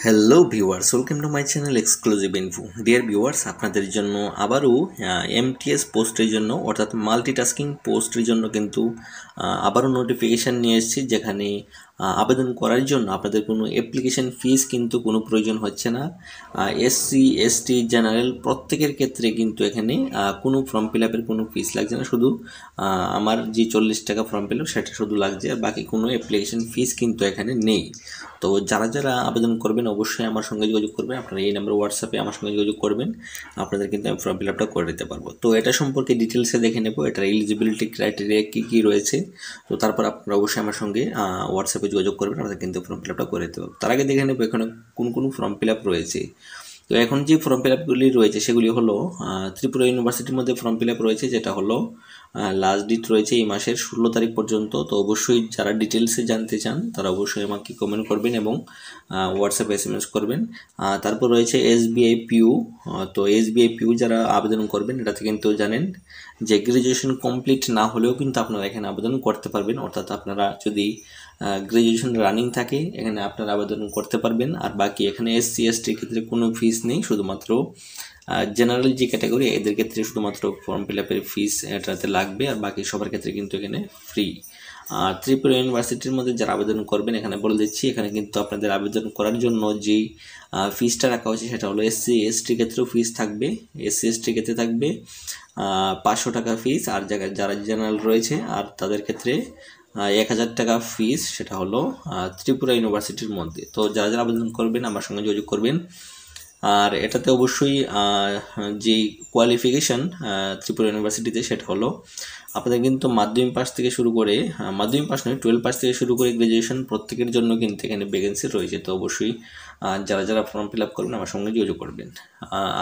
Hello viewers, welcome to my channel exclusive info. Dear viewers, আপনাদের জন্য আবারও MTS পোস্টের জন্য অর্থাৎ মাল্টিটাস্কিং পোস্টের জন্য কিন্তু আবারও নোটিফিকেশান নিয়ে এসেছি, যেখানে আবেদন করার জন্য আপনাদের কোনো অ্যাপ্লিকেশন ফিস কিন্তু কোনো প্রয়োজন হচ্ছে না। এসসি, এসটি, জেনারেল প্রত্যেকের ক্ষেত্রে কিন্তু এখানে কোনো ফর্ম ফিল আপের কোনো ফিস লাগছে না। শুধু আমার যে 40 টাকা ফর্ম ফিল আপ সেটা শুধু লাগছে, আর বাকি কোনো অ্যাপ্লিকেশন ফিস কিন্তু এখানে নেই। তো যারা যারা আবেদন করবেন অবশ্যই আমার সঙ্গে যোগাযোগ করবেন। আপনারা এই নাম্বার হোয়াটসঅ্যাপে আমার সঙ্গে যোগাযোগ করবেন, আপনাদের কিন্তু আমি ফর্ম ফিল আপটা করে দিতে পারবো। তো এটা সম্পর্কে ডিটেলসে দেখে নেব, এটার এলিজিবিলিটি ক্রাইটেরিয়া কী কী রয়েছে। তো তারপর আপনারা অবশ্যই আমার সঙ্গে হোয়াটসঅ্যাপে যোগাযোগ করবেন, আপনাদের কিন্তু ফর্ম ফিল আপটা করে দিতে পারবো। তার আগে দেখে নেব এখানে কোন কোন ফর্ম ফিল আপ রয়েছে। তো এখন যে ফর্ম ফিল আপগুলি রয়েছে সেগুলি হলো ত্রিপুরা ইউনিভার্সিটির মধ্যে ফর্ম ফিল আপ রয়েছে, যেটা হলো লাস্ট ডেট রয়েছে এই মাসের 16 তারিখ পর্যন্ত। তো অবশ্যই যারা ডিটেলসে জানতে চান তারা অবশ্যই আমাকে কমেন্ট করবেন এবং হোয়াটসঅ্যাপে SMS করবেন। তারপর রয়েছে SBI PU। তো SBI PU যারা আবেদন করবেন, এটাতে কিন্তু জানেন যে গ্র্যাজুয়েশন কমপ্লিট না হলেও কিন্তু আপনারা এখানে আবেদন করতে পারবেন। অর্থাৎ আপনারা যদি গ্র্যাজুয়েশন রানিং থাকে এখানে আপনারা আবেদন করতে পারবেন। আর বাকি এখানে SC STর ক্ষেত্রে কোনো ফিস নেই, শুধুমাত্র জেনারেল যে ক্যাটাগরি এদের ক্ষেত্রে শুধুমাত্র ফর্ম ফিল আপের ফিস এটাতে লাগবে, আর বাকি সবার ক্ষেত্রে কিন্তু এখানে ফ্রি। আর ত্রিপুরা ইউনিভার্সিটির মধ্যে যারা আবেদন করবেন এখানে বলে দিচ্ছি, এখানে কিন্তু আপনাদের আবেদন করার জন্য যেই ফিসটা রাখা হয়েছে সেটা হলো SC STর ক্ষেত্রেও ফিস থাকবে। SC STর ক্ষেত্রে থাকবে 500 টাকা ফিস, আর যারা জেনারেল রয়েছে আর তাদের ক্ষেত্রে 1000 টাকা ফিস, সেটা হলো ত্রিপুরা ইউনিভার্সিটির মধ্যে। তো যারা যারা আবেদন করবেন আমার সঙ্গে যোগাযোগ করবেন। আর এটাতে অবশ্যই যে কোয়ালিফিকেশান ত্রিপুরা ইউনিভার্সিটিতে সেটা হলো আপনাদের কিন্তু মাধ্যমিক পাস থেকে শুরু করে, মাধ্যমিক পাস নয় 12 পাস থেকে শুরু করে গ্র্যাজুয়েশন প্রত্যেকের জন্য কিন্তু এখানে ভ্যাকেন্সি রয়েছে। তো অবশ্যই যারা যারা ফর্ম ফিল আপ করবেন আমার সঙ্গে যোগাযোগ করবেন।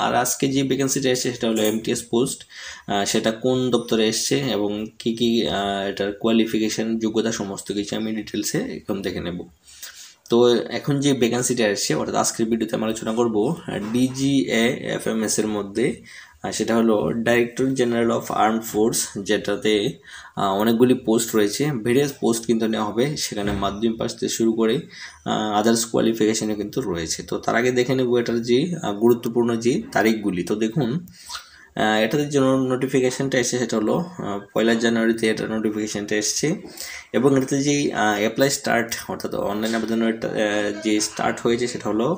আর আজকে যে ভ্যাকেন্সিটা এসছে সেটা হলো MTS পোস্ট। সেটা কোন দপ্তরে এসছে এবং কী কী এটার কোয়ালিফিকেশান যোগ্যতা সমস্ত কিছু আমি ডিটেলসে এখন দেখে নেব। তো এখন যে ভ্যাকেন্সিটা আসছে অর্থাৎ আজকের ভিডিওতে আমি আলোচনা করব DGA-FMS এর মধ্যে, সেটা হলো director general of arm force, যেটাতে অনেকগুলি পোস্ট রয়েছে, ভেরিয়াস পোস্ট কিন্তু নেওয়া হবে। সেখানে মাধ্যমিক পাস থেকে শুরু করে আদার্স কোয়ালিফিকেশানও কিন্তু রয়েছে। তো তার আগে দেখে নেব এটার যে গুরুত্বপূর্ণ যে তারিখগুলি। তো দেখুন এটাতে যে নোটিফিকেশানটা এসেছে সেটা হলো 1 জানুয়ারিতে এটা নোটিফিকেশানটা এসছে, এবং এটাতে যে অ্যাপ্লাই স্টার্ট অর্থাৎ অনলাইন আবেদনের যে স্টার্ট হয়েছে সেটা হলো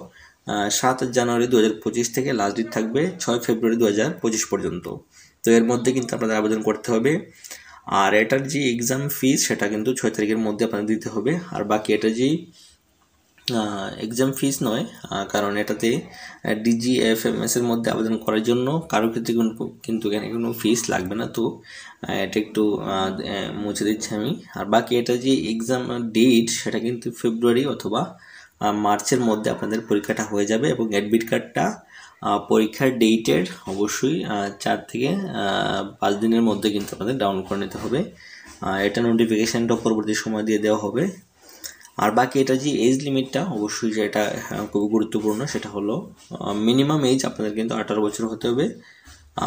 7 জানুয়ারি 2025 থেকে, লাস্ট ডেট থাকবে 6 ফেব্রুয়ারি 2025 পর্যন্ত। তো এর মধ্যে কিন্তু আপনাদের আবেদন করতে হবে। আর এটার যে এক্সাম ফিস সেটা কিন্তু 6 তারিখের মধ্যে আপনাদের দিতে হবে। আর বাকি এটা যে এক্সাম ফিস নয়, কারণ এটাতে DGA-FMS এর মধ্যে আবেদন করার জন্য কারোর ক্ষেত্রে কিন্তু এখানে কোনো ফিস লাগবে না। তো এটা একটু মুছে দিচ্ছি আমি। আর বাকি এটা যে এক্সাম ডেট সেটা কিন্তু ফেব্রুয়ারি অথবা মার্চের মধ্যে আপনাদের পরীক্ষাটা হয়ে যাবে, এবং অ্যাডমিট কার্ডটা পরীক্ষার ডেটের অবশ্যই 4 থেকে 5 দিনের মধ্যে কিন্তু আপনাদের ডাউনলোড করে নিতে হবে। এটা নোটিফিকেশানটা পরবর্তী সময় দিয়ে দেওয়া হবে। আর বাকি এটা যে এজ লিমিটটা অবশ্যই যেটা খুবই গুরুত্বপূর্ণ, সেটা হলো মিনিমাম এজ আপনাদের কিন্তু 18 বছর হতে হবে,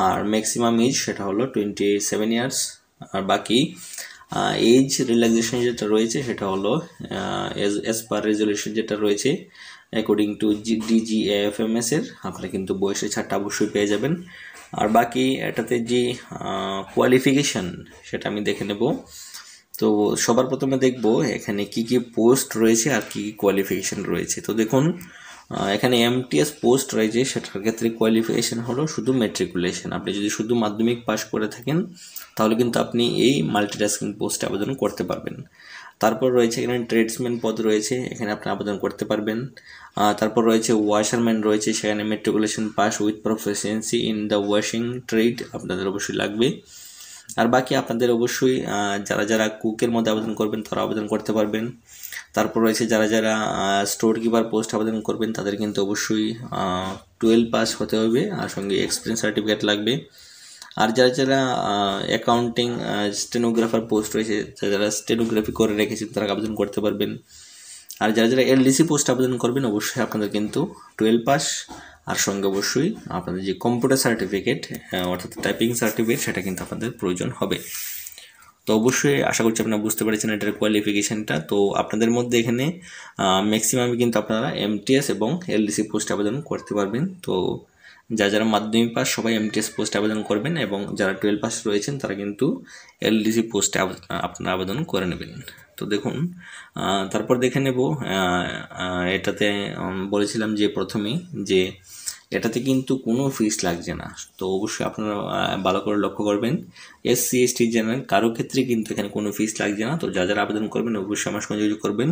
আর ম্যাক্সিমাম এজ সেটা হলো 27 ইয়ার্স। আর বাকি এজ রিল্যাক্সেশন যেটা রয়েছে সেটা হলো এজ পার রেজলিউশন যেটা রয়েছে অ্যাকর্ডিং টু DGA-FMS এর, আপনারা কিন্তু বয়সের ছাড়টা অবশ্যই পেয়ে যাবেন। আর বাকি এটাতে যে কোয়ালিফিকেশান সেটা আমি দেখে নেব। তো সবার প্রথমে দেখব এখানে কি কি পোস্ট রয়েছে আর কি কোয়ালিফিকেশান রয়েছে। তো দেখুন এখানে MTS পোস্ট রয়েছে, সেটার ক্ষেত্রে কোয়ালিফিকেশান হলো শুধু ম্যাট্রিকুলেশন। আপনি যদি শুধু মাধ্যমিক পাস করে থাকেন তাহলে কিন্তু আপনি এই মাল্টিটাস্কিং পোস্টে আবেদন করতে পারবেন। তারপর রয়েছে এখানে ট্রেডসম্যান পদ রয়েছে, এখানে আপনি আবেদন করতে পারবেন। তারপর রয়েছে ওয়াশারম্যান রয়েছে, সেখানে matriculation pass with proficiency in the washing trade আপনাদের অবশ্যই লাগবে। আর বাকি আপনাদের অবশ্যই যারা যারা কুকের মধ্যে আবেদন করবেন তারা আবেদন করতে পারবেন। তারপর রয়েছে যারা যারা স্টোর কিপার পোস্ট আবেদন করবেন তাদের কিন্তু অবশ্যই 12 পাস হতে হবে, আর সঙ্গে এক্সপিরিয়েন্স সার্টিফিকেট লাগবে। আর যারা যারা অ্যাকাউন্টিং স্টেনোগ্রাফার পোস্ট রয়েছে, যারা স্টেনোগ্রাফি করে রেখেছেন তারা আবেদন করতে পারবেন। আর যারা যারা LDC পোস্ট আবেদন করবেন অবশ্যই আপনাদের কিন্তু 12 পাস, আর সঙ্গে অবশ্যই আপনাদের যে কম্পিউটার সার্টিফিকেট অর্থাৎ টাইপিং সার্টিফিকেট সেটা কিন্তু আপনাদের প্রয়োজন হবে। তো অবশ্যই আশা করছি আপনারা বুঝতে পেরেছেন এটার কোয়ালিফিকেশানটা। তো আপনাদের মধ্যে এখানে ম্যাক্সিমামই কিন্তু আপনারা এমটিএস এবং এলডিসি পোস্টে আবেদন করতে পারবেন। তো যারা মাধ্যমিক পাস সবাই এমটিএস পোস্টে আবেদন করবেন, এবং যারা 12 পাস রয়েছেন তারা কিন্তু এলডিসি পোস্টে আপনারা আবেদন করে নেবেন। তো দেখুন, তারপর দেখে নেব এটাতে বলেছিলাম যে প্রথমেই যে এটাতে কিন্তু কোনো ফিস লাগছে না। তো অবশ্যই আপনারা ভালো করে লক্ষ্য করবেন, এসসি এসটি জেনারেল কারো ক্ষেত্রে কিন্তু এখানে কোনো ফিস লাগছে না। তো যারা আবেদন করবেন অবশ্যই আমার সঙ্গে যোগাযোগ করবেন।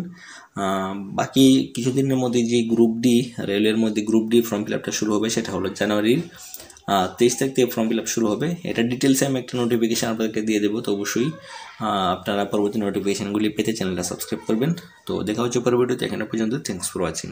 বাকি কিছুদিনের মধ্যে যে গ্রুপ ডি, রেলের মধ্যে গ্রুপ ডি ফর্ম ফিল আপটা শুরু হবে, সেটা হলো জানুয়ারির 23 তারিখ থেকে ফর্ম ফিল আপ শুরু হবে। এটা ডিটেলসে আমি একটা নোটিফিকেশান আপনাদেরকে দিয়ে দেবো। তো অবশ্যই আপনারা পরবর্তী নোটিফিকেশানগুলি পেতে চ্যানেলটা সাবস্ক্রাইব করবেন। তো দেখা হচ্ছে পরবর্তীতে, এখানে পর্যন্ত থ্যাংকস ফর ওয়াচিং।